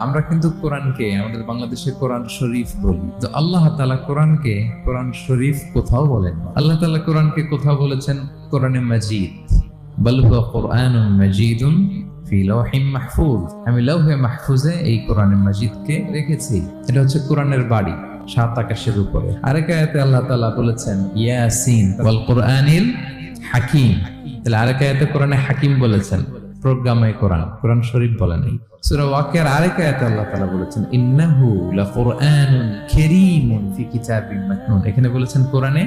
আমরা কিন্তু কোরআনকে আমাদের বাংলাদেশে কোরআন শরীফ বলি, তো আল্লাহ তাআলা কোরআনকে কোরআন শরীফ কোথাও বলেন না। আল্লাহ তাআলা কোরআনকে কোথাও বলেছেন কোরআনে মাজিদ, বাল হুয়া কোরআনুন মাজিদুন ফি লাওহিম মাহফুজ। আমি লাওহে মাহফুজে এই কোরআনে মাজিদকে রেখেছি। এটা হচ্ছে কোরআনের বাড়ি, সাত আকাশের উপরে। আরেক আয়াতে আল্লাহ তাআলা বলেছেন ইয়াসিন ওয়াল কোরআনিল হাকিম। তাহলে আরেক আয়াতে কোরআনে হাকিম বলেছেন, প্রোগ্রামে কোরআন, কোরআন শরীফ বলে নাই। সূরা ওয়াকিয়ার আরেক আয়াতে আল্লাহ তাআলা বলেছেন ইন্নাহু লাকুরআনুন কারীমুন ফি কিতাবিন মাকনুন। এখানে বলেছেন কোরআনে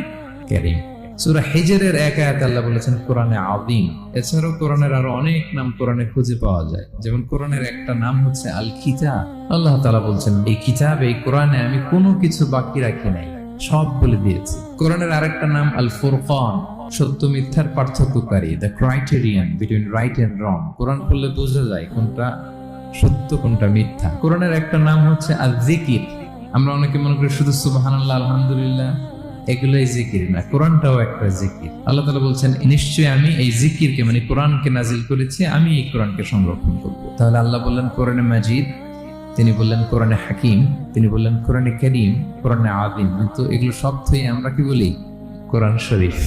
কারীম। সূরা হিজরের এক আয়াতে আল্লাহ বলেছেন কোরআনে আযীম। এছাড়াও কোরআনের আরো অনেক নাম কোরআনে খুঁজে পাওয়া যায়। যেমন কোরআনের একটা নাম হচ্ছে আল কিতাব। আল্লাহ তাআলা বলছেন এই কিতাব, এই কোরআনে আমি কোনো কিছু বাকি রাখি নাই, সব বলে দিয়েছি। কোরআনের আরেকটা নাম আল ফুরকান, সত্য মিথ্যার পার্থক্যকারী, the criterion between right and wrong. কোরআন পড়লে বোঝা যায় কোনটা সত্য কোনটা মিথ্যা। কোরআনের একটা নাম হচ্ছে আল জিকির। আমরা অনেকে মনে করি শুধু সুবহানাল্লাহ আলহামদুলিল্লাহ এগুলোই জিকির না, কোরআনটাও একটা জিকির। আল্লাহ তাআলা বলছেন নিশ্চয়ই আমি এই জিকিরকে মানে কোরআনকে নাজিল করেছি, আমি এই কোরআনকে সংরক্ষণ করব। তাহলে আল্লাহ বললেন কোরআনে মাজিদ, তিনি বললেন কোরআনে হাকিম, তিনি বললেন কোরআনে কারীম, কোরআনে আযীম। কিন্তু এগুলো সবই আমরা কি বলি কোরআন শরীফ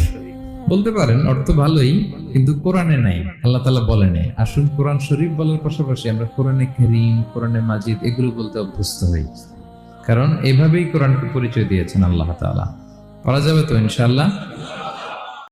বলতে পারেন, অর্থ ভালোই, কিন্তু কোরআনে নাই, আল্লাহ তাআলা বলে নাই। আসুন কোরআন শরীফ বলার পাশাপাশি আমরা কোরআনে কারীম, কোরআনে মাজিদ এগুলো বলতে অভ্যস্ত হই, কারণ এভাবেই কোরআনকে পরিচয় দিয়েছেন আল্লাহ তাআলা। করা যাবে তো ইনশাআল্লাহ।